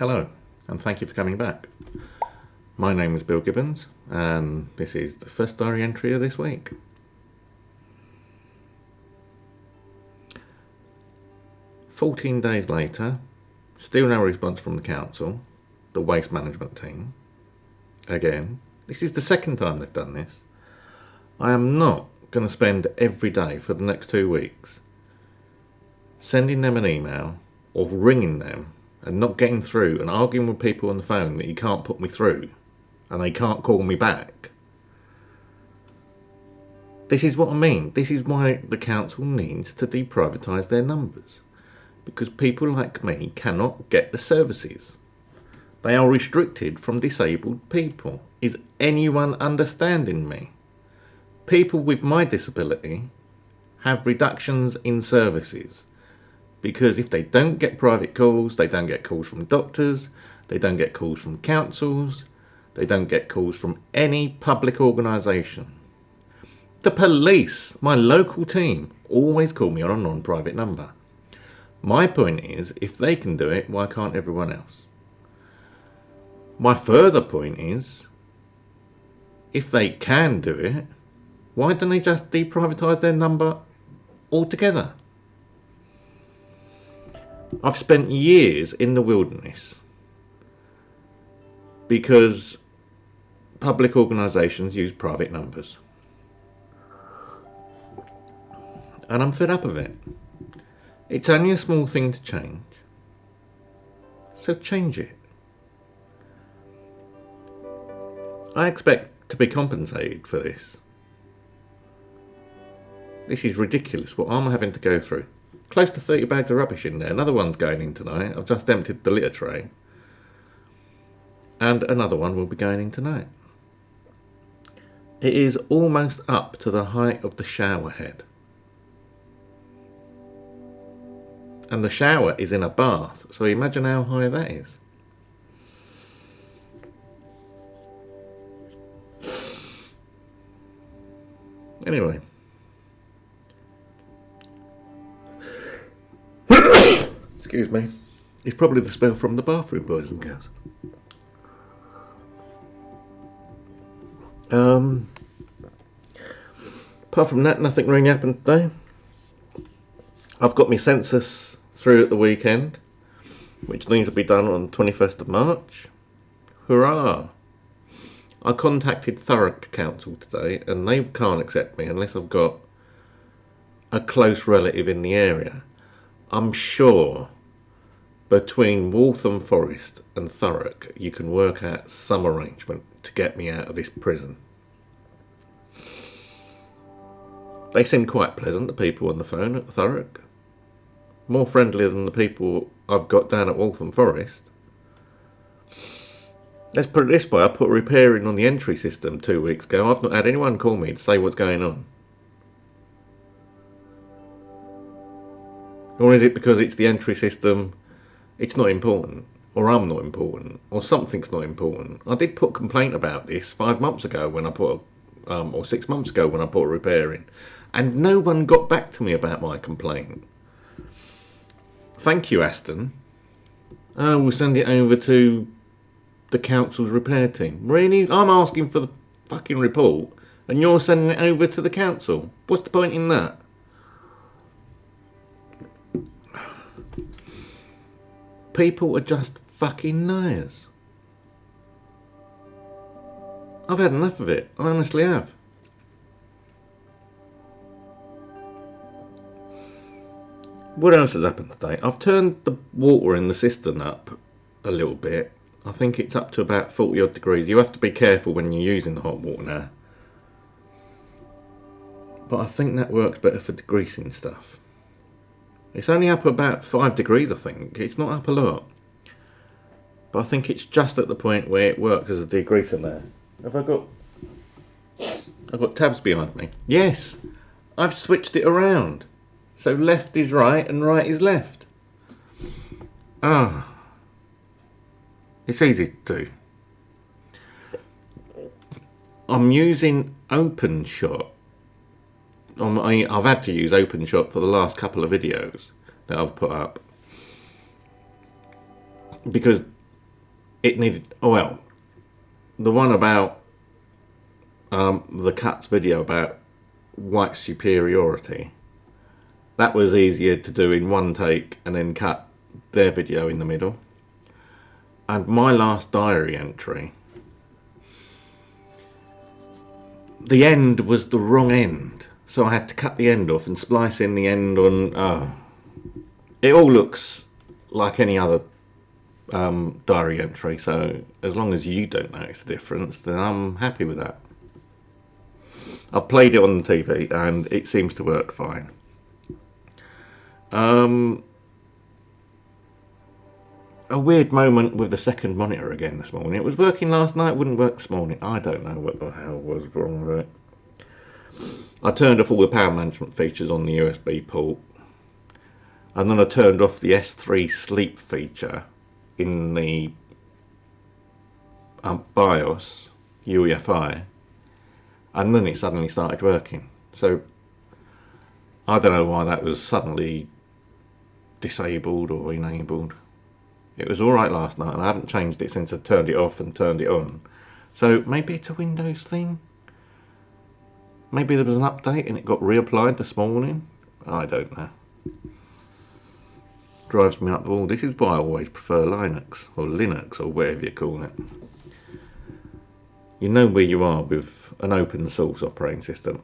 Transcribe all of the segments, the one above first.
Hello, and thank you for coming back. My name is Bill Gibbons, and this is the first diary entry of this week. "14 days later, still no response from the council, the waste management team. Again, this is the second time they've done this. I am not going to spend every day for the next 2 weeks sending them an email or ringing them and not getting through and arguing with people on the phone that you can't put me through and they can't call me back. This is what I mean. This is why the council needs to deprivatise their numbers, because people like me cannot get the services. They are restricted from disabled people. Is anyone understanding me? People with my disability have reductions in services, because if they don't get private calls, they don't get calls from doctors, they don't get calls from councils, they don't get calls from any public organisation. The police, my local team, always call me on a non-private number. My point is, if they can do it, why can't everyone else? My further point is, if they can do it, why don't they just deprivatise their number altogether? I've spent years in the wilderness because public organisations use private numbers. And I'm fed up of it. It's only a small thing to change. So change it. I expect to be compensated for this. This is ridiculous what I'm having to go through. Close to 30 bags of rubbish in there. Another one's going in tonight. I've just emptied the litter tray. And another one will be going in tonight. It is almost up to the height of the shower head. And the shower is in a bath, so imagine how high that is. Anyway. Excuse me. It's probably the smell from the bathroom, boys and girls. Apart from that, nothing really happened today. I've got my census through at the weekend, which needs to be done on the 21st of March. Hurrah! I contacted Thurrock Council today, and they can't accept me unless I've got a close relative in the area. I'm sure between Waltham Forest and Thurrock you can work out some arrangement to get me out of this prison. They seem quite pleasant, the people on the phone at Thurrock. More friendly than the people I've got down at Waltham Forest. Let's put it this way, I put a repair in on the entry system 2 weeks ago. I've not had anyone call me to say what's going on. Or is it because it's the entry system, it's not important, or I'm not important, or something's not important? I did put a complaint about this 5 months ago when I put or 6 months ago when I put a repair in, and no one got back to me about my complaint. Thank you, Aston. We'll send it over to the council's repair team. Really? I'm asking for the fucking report, and you're sending it over to the council. What's the point in that? People are just fucking liars. I've had enough of it. I honestly have. What else has happened today? I've turned the water in the cistern up a little bit. I think it's up to about 40 odd degrees. You have to be careful when you're using the hot water now. But I think that works better for degreasing stuff. It's only up about 5 degrees, I think. It's not up a lot. But I think it's just at the point where it works as a degreaser now. I've got tabs behind me. Yes, I've switched it around. So left is right and right is left. It's easy to do. I'm using OpenShot. I've had to use OpenShot for the last couple of videos that I've put up, because it needed. Oh well, the one about the cat's video about white superiority. That was easier to do in one take and then cut their video in the middle. And my last diary entry, the end was the wrong end. So I had to cut the end off and splice in the end on... It all looks like any other diary entry. So as long as you don't notice the difference, then I'm happy with that. I've played it on the TV and it seems to work fine. A weird moment with the second monitor again this morning. It was working last night, wouldn't work this morning. I don't know what the hell was wrong with it. I turned off all the power management features on the USB port. And then I turned off the S3 sleep feature in the BIOS, UEFI. And then it suddenly started working. So I don't know why that was suddenly disabled or enabled. It was alright last night and I haven't changed it since I turned it off and turned it on. So maybe it's a Windows thing? Maybe there was an update and it got reapplied this morning? I don't know. Drives me up the wall. This is why I always prefer Linux or whatever you call it. You know where you are with an open source operating system.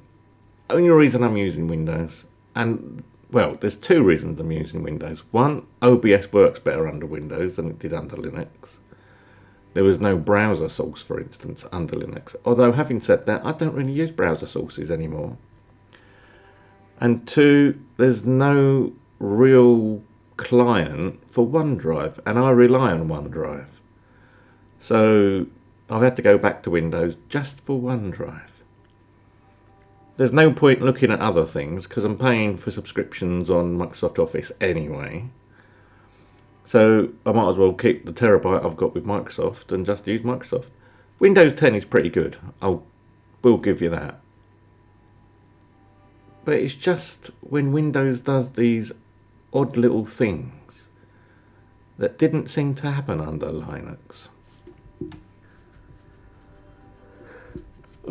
Only reason I'm using Windows, and well, there's two reasons I'm using Windows. One, OBS works better under Windows than it did under Linux. There was no browser source, for instance, under Linux. Although, having said that, I don't really use browser sources anymore. And two, there's no real client for OneDrive, and I rely on OneDrive. So I've had to go back to Windows just for OneDrive. There's no point looking at other things because I'm paying for subscriptions on Microsoft Office anyway. So I might as well keep the terabyte I've got with Microsoft and just use Microsoft. Windows 10 is pretty good. Will give you that. But it's just when Windows does these odd little things that didn't seem to happen under Linux.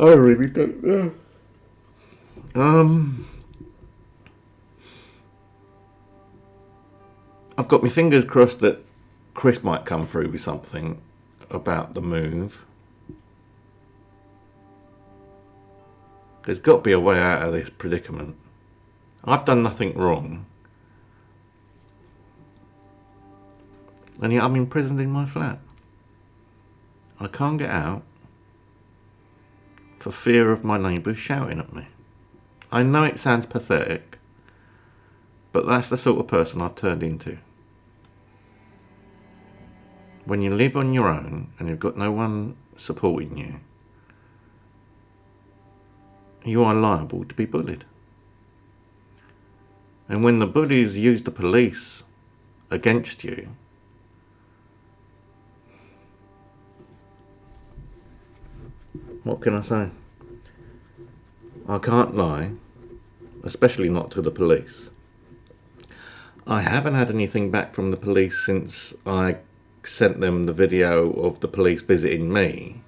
I really don't know. I've got my fingers crossed that Chris might come through with something about the move. There's got to be a way out of this predicament. I've done nothing wrong. And yet I'm imprisoned in my flat. I can't get out for fear of my neighbours shouting at me. I know it sounds pathetic, but that's the sort of person I've turned into. When you live on your own and you've got no one supporting you, you are liable to be bullied. And when the bullies use the police against you, what can I say? I can't lie, especially not to the police. I haven't had anything back from the police since I sent them the video of the police visiting me,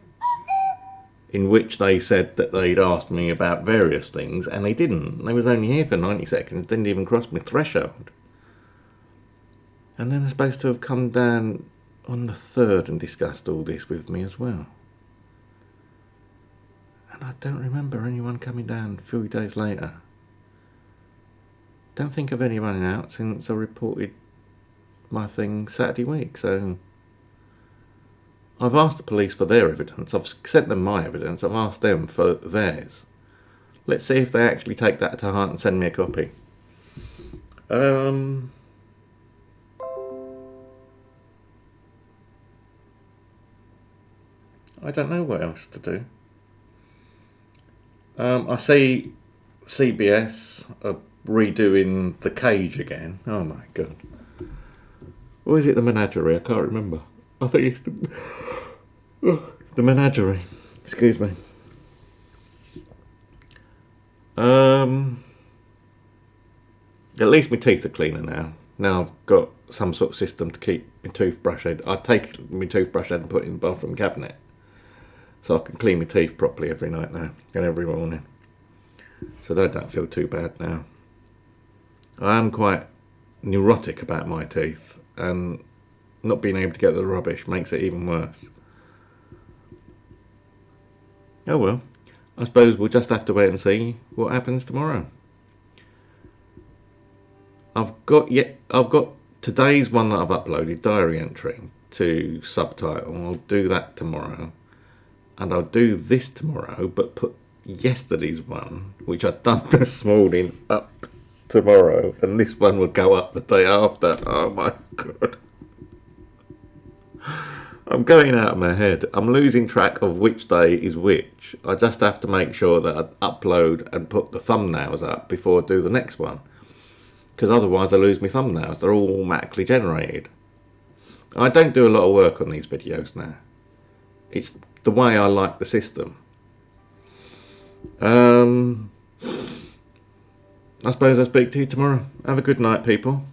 in which they said that they'd asked me about various things, and they didn't. They was only here for 90 seconds, didn't even cross my threshold. And then they're supposed to have come down on the 3rd and discussed all this with me as well. And I don't remember anyone coming down a few days later. Don't think of any running out since I reported my thing Saturday week, so I've asked the police for their evidence. I've sent them my evidence. I've asked them for theirs. Let's see if they actually take that to heart and send me a copy. I don't know what else to do. I see CBS are redoing The Cage again. Oh my god. Or is it The Menagerie? I can't remember. I think it's the Menagerie. Excuse me. At least my teeth are cleaner now. Now I've got some sort of system to keep my toothbrush head. I take my toothbrush head and put it in the bathroom cabinet, so I can clean my teeth properly every night now and every morning. So that don't feel too bad now. I am quite neurotic about my teeth, and not being able to get the rubbish makes it even worse. Oh well, I suppose we'll just have to wait and see what happens tomorrow. I've got today's one that I've uploaded, diary entry, to subtitle. I'll do that tomorrow, and I'll do this tomorrow, but put yesterday's one, which I've done this morning, up tomorrow, and this one will go up the day after. Oh my god. I'm going out of my head. I'm losing track of which day is which. I just have to make sure that I upload and put the thumbnails up before I do the next one, because otherwise I lose my thumbnails. They're all automatically generated. I don't do a lot of work on these videos now. It's the way I like the system. I suppose I'll speak to you tomorrow. Have a good night, people.